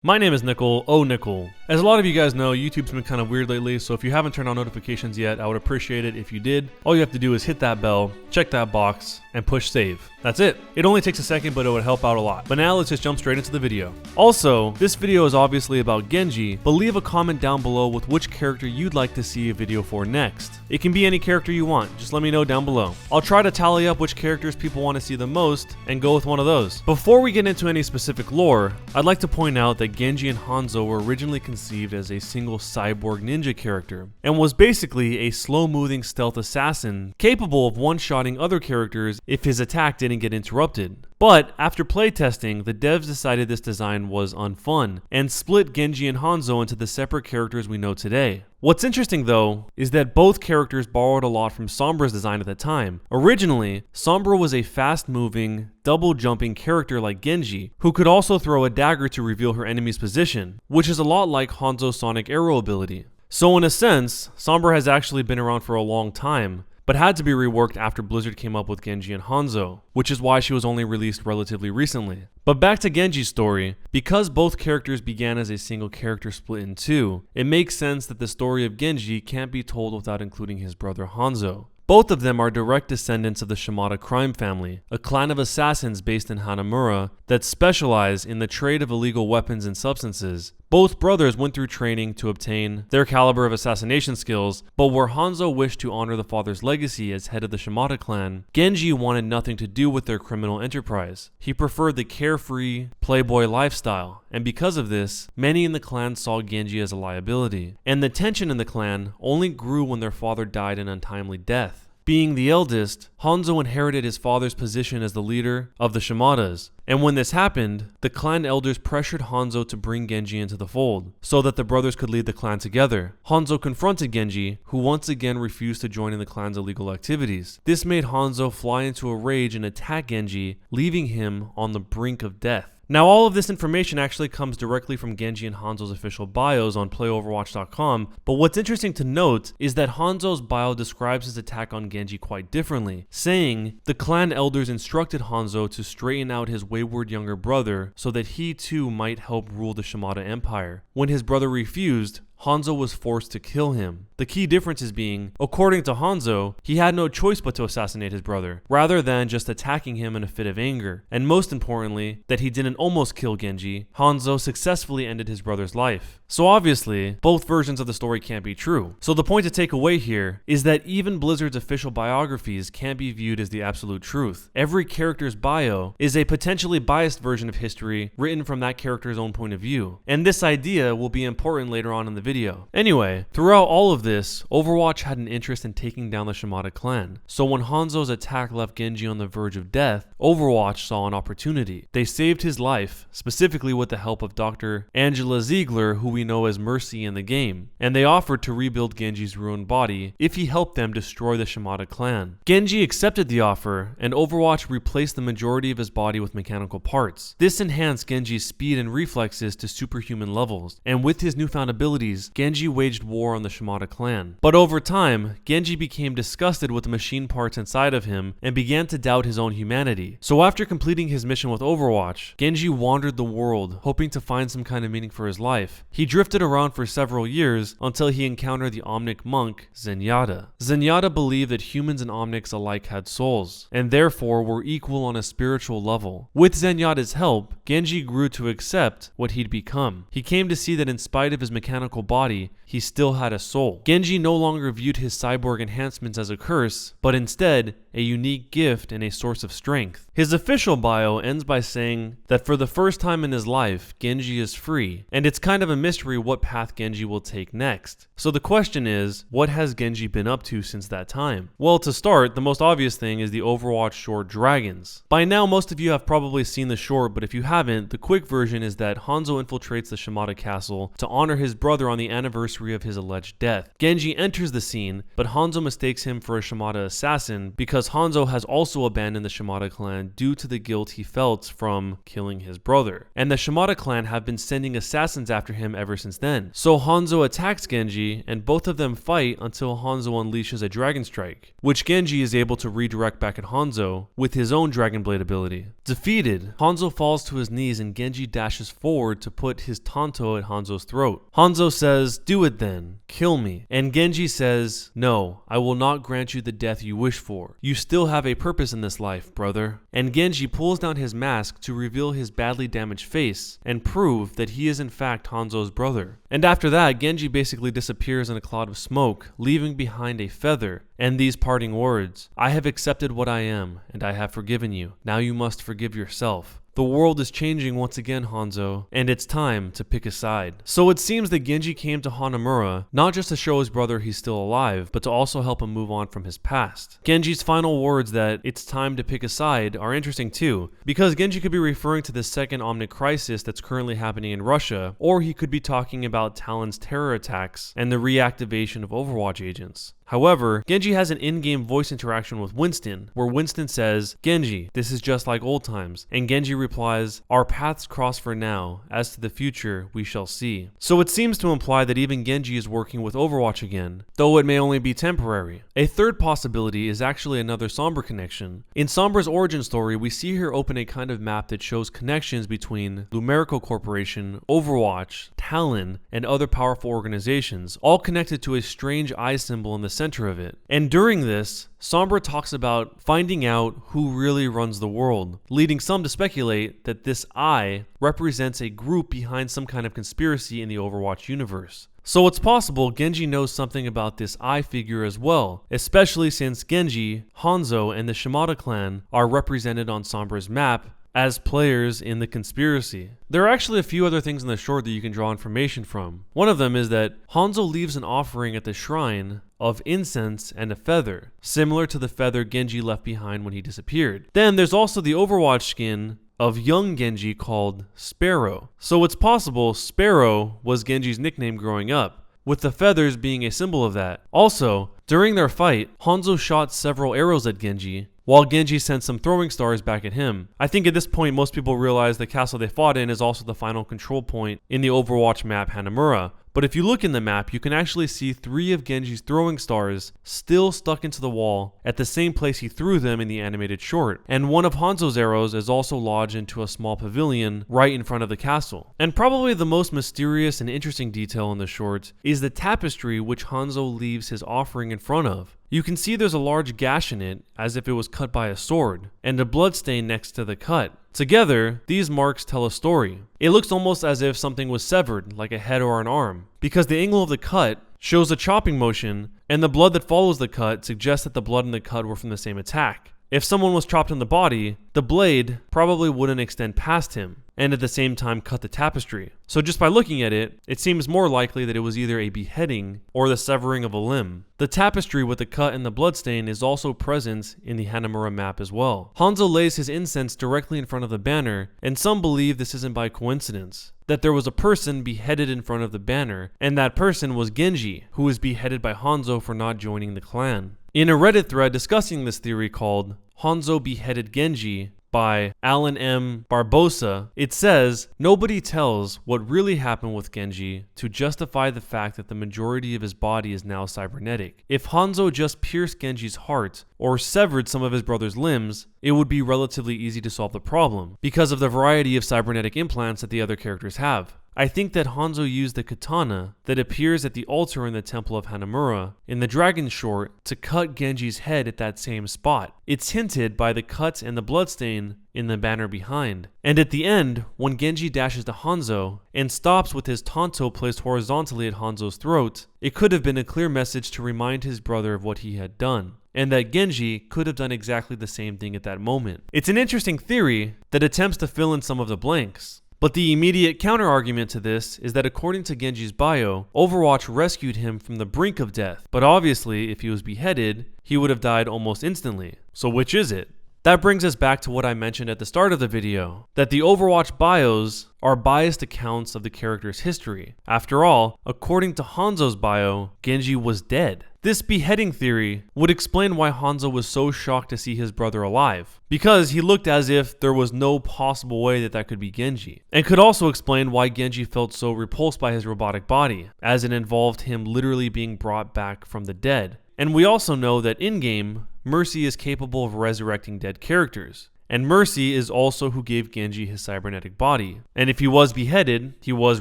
My name is Nickel, Nickel. As a lot of you guys know, YouTube's been kind of weird lately, so if you haven't turned on notifications yet, I would appreciate it if you did. All you have to do is hit that bell, check that box, and push save. That's it. It only takes a second, but it would help out a lot. But now let's just jump straight into the video. Also, this video is obviously about Genji, but leave a comment down below with which character you'd like to see a video for next. It can be any character you want, just let me know down below. I'll try to tally up which characters people want to see the most and go with one of those. Before we get into any specific lore, I'd like to point out that Genji and Hanzo were originally conceived as a single cyborg ninja character, and was basically a slow-moving stealth assassin capable of one-shotting other characters if his attack didn't get interrupted. But after playtesting, the devs decided this design was unfun, and split Genji and Hanzo into the separate characters we know today. What's interesting though, is that both characters borrowed a lot from Sombra's design at the time. Originally, Sombra was a fast-moving, double-jumping character like Genji, who could also throw a dagger to reveal her enemy's position, which is a lot like Hanzo's sonic arrow ability. So in a sense, Sombra has actually been around for a long time, but had to be reworked after Blizzard came up with Genji and Hanzo, which is why she was only released relatively recently. But back to Genji's story, because both characters began as a single character split in two, it makes sense that the story of Genji can't be told without including his brother Hanzo. Both of them are direct descendants of the Shimada crime family, a clan of assassins based in Hanamura that specialize in the trade of illegal weapons and substances. Both brothers went through training to obtain their caliber of assassination skills, but where Hanzo wished to honor the father's legacy as head of the Shimada clan, Genji wanted nothing to do with their criminal enterprise. He preferred the carefree, playboy lifestyle, and because of this, many in the clan saw Genji as a liability. And the tension in the clan only grew when their father died an untimely death. Being the eldest, Hanzo inherited his father's position as the leader of the Shimadas, and when this happened, the clan elders pressured Hanzo to bring Genji into the fold, so that the brothers could lead the clan together. Hanzo confronted Genji, who once again refused to join in the clan's illegal activities. This made Hanzo fly into a rage and attack Genji, leaving him on the brink of death. Now all of this information actually comes directly from Genji and Hanzo's official bios on playoverwatch.com, but what's interesting to note is that Hanzo's bio describes his attack on Genji quite differently, saying the clan elders instructed Hanzo to straighten out his wayward younger brother so that he too might help rule the Shimada Empire. When his brother refused, Hanzo was forced to kill him. The key differences being, according to Hanzo, he had no choice but to assassinate his brother, rather than just attacking him in a fit of anger. And most importantly, that he didn't almost kill Genji, Hanzo successfully ended his brother's life. So obviously, both versions of the story can't be true. So the point to take away here is that even Blizzard's official biographies can't be viewed as the absolute truth. Every character's bio is a potentially biased version of history written from that character's own point of view. And this idea will be important later on in the video. Anyway, throughout all of this, Overwatch had an interest in taking down the Shimada clan. So when Hanzo's attack left Genji on the verge of death, Overwatch saw an opportunity. They saved his life, specifically with the help of Dr. Angela Ziegler, who we know as Mercy in the game, and they offered to rebuild Genji's ruined body if he helped them destroy the Shimada clan. Genji accepted the offer, and Overwatch replaced the majority of his body with mechanical parts. This enhanced Genji's speed and reflexes to superhuman levels, and with his newfound abilities, Genji waged war on the Shimada clan. But over time, Genji became disgusted with the machine parts inside of him and began to doubt his own humanity. So after completing his mission with Overwatch, Genji wandered the world, hoping to find some kind of meaning for his life. He drifted around for several years until he encountered the Omnic monk, Zenyatta. Zenyatta believed that humans and Omnics alike had souls, and therefore were equal on a spiritual level. With Zenyatta's help, Genji grew to accept what he'd become. He came to see that in spite of his mechanical body, he still had a soul. Genji no longer viewed his cyborg enhancements as a curse, but instead a unique gift and a source of strength. His official bio ends by saying that for the first time in his life, Genji is free, and it's kind of a mystery what path Genji will take next. So the question is, what has Genji been up to since that time? Well, to start, the most obvious thing is the Overwatch short Dragons. By now, most of you have probably seen the short, but if you haven't, the quick version is that Hanzo infiltrates the Shimada castle to honor his brother on the anniversary of his alleged death. Genji enters the scene, but Hanzo mistakes him for a Shimada assassin because Hanzo has also abandoned the Shimada clan clan due to the guilt he felt from killing his brother. And the Shimada clan have been sending assassins after him ever since then. So Hanzo attacks Genji, and both of them fight until Hanzo unleashes a Dragon Strike, which Genji is able to redirect back at Hanzo with his own Dragon Blade ability. Defeated, Hanzo falls to his knees and Genji dashes forward to put his Tanto at Hanzo's throat. Hanzo says, "Do it then, kill me." And Genji says, "No, I will not grant you the death you wish for. You still have a purpose in this life, brother." And Genji pulls down his mask to reveal his badly damaged face and prove that he is in fact Hanzo's brother. And after that, Genji basically disappears in a cloud of smoke, leaving behind a feather and these parting words: "I have accepted what I am, and I have forgiven you. Now you must forgive yourself. The world is changing once again, Hanzo, and it's time to pick a side." So it seems that Genji came to Hanamura not just to show his brother he's still alive, but to also help him move on from his past. Genji's final words that it's time to pick a side are interesting too, because Genji could be referring to the second Omnic crisis that's currently happening in Russia, or he could be talking about Talon's terror attacks and the reactivation of Overwatch agents. However, Genji has an in-game voice interaction with Winston, where Winston says, "Genji, this is just like old times," and Genji replies, "Our paths cross for now, as to the future we shall see." So it seems to imply that even Genji is working with Overwatch again, though it may only be temporary. A third possibility is actually another Sombra connection. In Sombra's origin story, we see her open a kind of map that shows connections between Lumerical Corporation, Overwatch, Talon, and other powerful organizations, all connected to a strange eye symbol in the center of it. And during this, Sombra talks about finding out who really runs the world, leading some to speculate that this eye represents a group behind some kind of conspiracy in the Overwatch universe. So it's possible Genji knows something about this eye figure as well, especially since Genji, Hanzo, and the Shimada clan are represented on Sombra's map as players in the conspiracy. There are actually a few other things in the short that you can draw information from. One of them is that Hanzo leaves an offering at the shrine of incense and a feather, similar to the feather Genji left behind when he disappeared. Then there's also the Overwatch skin of young Genji called Sparrow. So it's possible Sparrow was Genji's nickname growing up, with the feathers being a symbol of that. Also, during their fight, Hanzo shot several arrows at Genji, while Genji sent some throwing stars back at him. I think at this point most people realize the castle they fought in is also the final control point in the Overwatch map Hanamura. But if you look in the map, you can actually see 3 of Genji's throwing stars still stuck into the wall at the same place he threw them in the animated short. And one of Hanzo's arrows is also lodged into a small pavilion right in front of the castle. And probably the most mysterious and interesting detail in the short is the tapestry which Hanzo leaves his offering in front of. You can see there's a large gash in it, as if it was cut by a sword, and a bloodstain next to the cut. Together, these marks tell a story. It looks almost as if something was severed, like a head or an arm, because the angle of the cut shows a chopping motion, and the blood that follows the cut suggests that the blood and the cut were from the same attack. If someone was chopped in the body, the blade probably wouldn't extend past him, and at the same time cut the tapestry. So just by looking at it, it seems more likely that it was either a beheading or the severing of a limb. The tapestry with the cut and the bloodstain is also present in the Hanamura map as well. Hanzo lays his incense directly in front of the banner, and some believe this isn't by coincidence, that there was a person beheaded in front of the banner, and that person was Genji, who was beheaded by Hanzo for not joining the clan. In a Reddit thread discussing this theory called Hanzo Beheaded Genji by Alan M. Barbosa, it says, "Nobody tells what really happened with Genji to justify the fact that the majority of his body is now cybernetic. If Hanzo just pierced Genji's heart or severed some of his brother's limbs, it would be relatively easy to solve the problem because of the variety of cybernetic implants that the other characters have. I think that Hanzo used the katana that appears at the altar in the Temple of Hanamura in the Dragon Short to cut Genji's head at that same spot. It's hinted by the cut and the bloodstain in the banner behind. And at the end, when Genji dashes to Hanzo and stops with his Tanto placed horizontally at Hanzo's throat, it could have been a clear message to remind his brother of what he had done, and that Genji could have done exactly the same thing at that moment. It's an interesting theory that attempts to fill in some of the blanks. But the immediate counter-argument to this is that according to Genji's bio, Overwatch rescued him from the brink of death. But obviously, if he was beheaded, he would have died almost instantly. So which is it? That brings us back to what I mentioned at the start of the video, that the Overwatch bios are biased accounts of the character's history. After all, according to Hanzos Bio, Genji was dead. This beheading theory would explain why Hanzo was so shocked to see his brother alive, because he looked as if there was no possible way that could be Genji, and could also explain why Genji felt so repulsed by his robotic body, as it involved him literally being brought back from the dead. And we also know that in-game, Mercy is capable of resurrecting dead characters. And Mercy is also who gave Genji his cybernetic body. And if he was beheaded, he was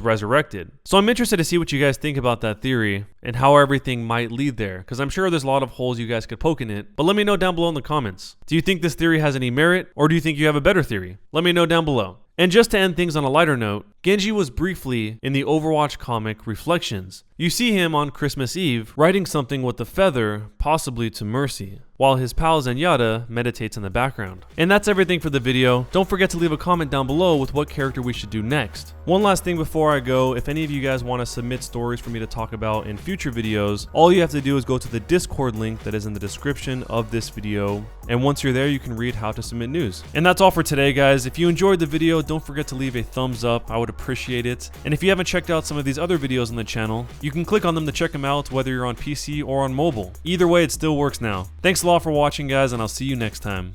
resurrected. So I'm interested to see what you guys think about that theory and how everything might lead there, because I'm sure there's a lot of holes you guys could poke in it. But let me know down below in the comments. Do you think this theory has any merit, or do you think you have a better theory? Let me know down below. And just to end things on a lighter note, Genji was briefly in the Overwatch comic Reflections. You see him on Christmas Eve writing something with a feather, possibly to Mercy, while his pal Zenyatta meditates in the background. And that's everything for the video. Don't forget to leave a comment down below with what character we should do next. One last thing before I go, if any of you guys want to submit stories for me to talk about in future videos, all you have to do is go to the Discord link that is in the description of this video. And once you're there, you can read how to submit news. And that's all for today, guys. If you enjoyed the video, don't forget to leave a thumbs up. I would appreciate it. And if you haven't checked out some of these other videos on the channel, you can click on them to check them out, whether you're on PC or on mobile. Either way, it still works now. Thanks a lot for watching, guys, and I'll see you next time.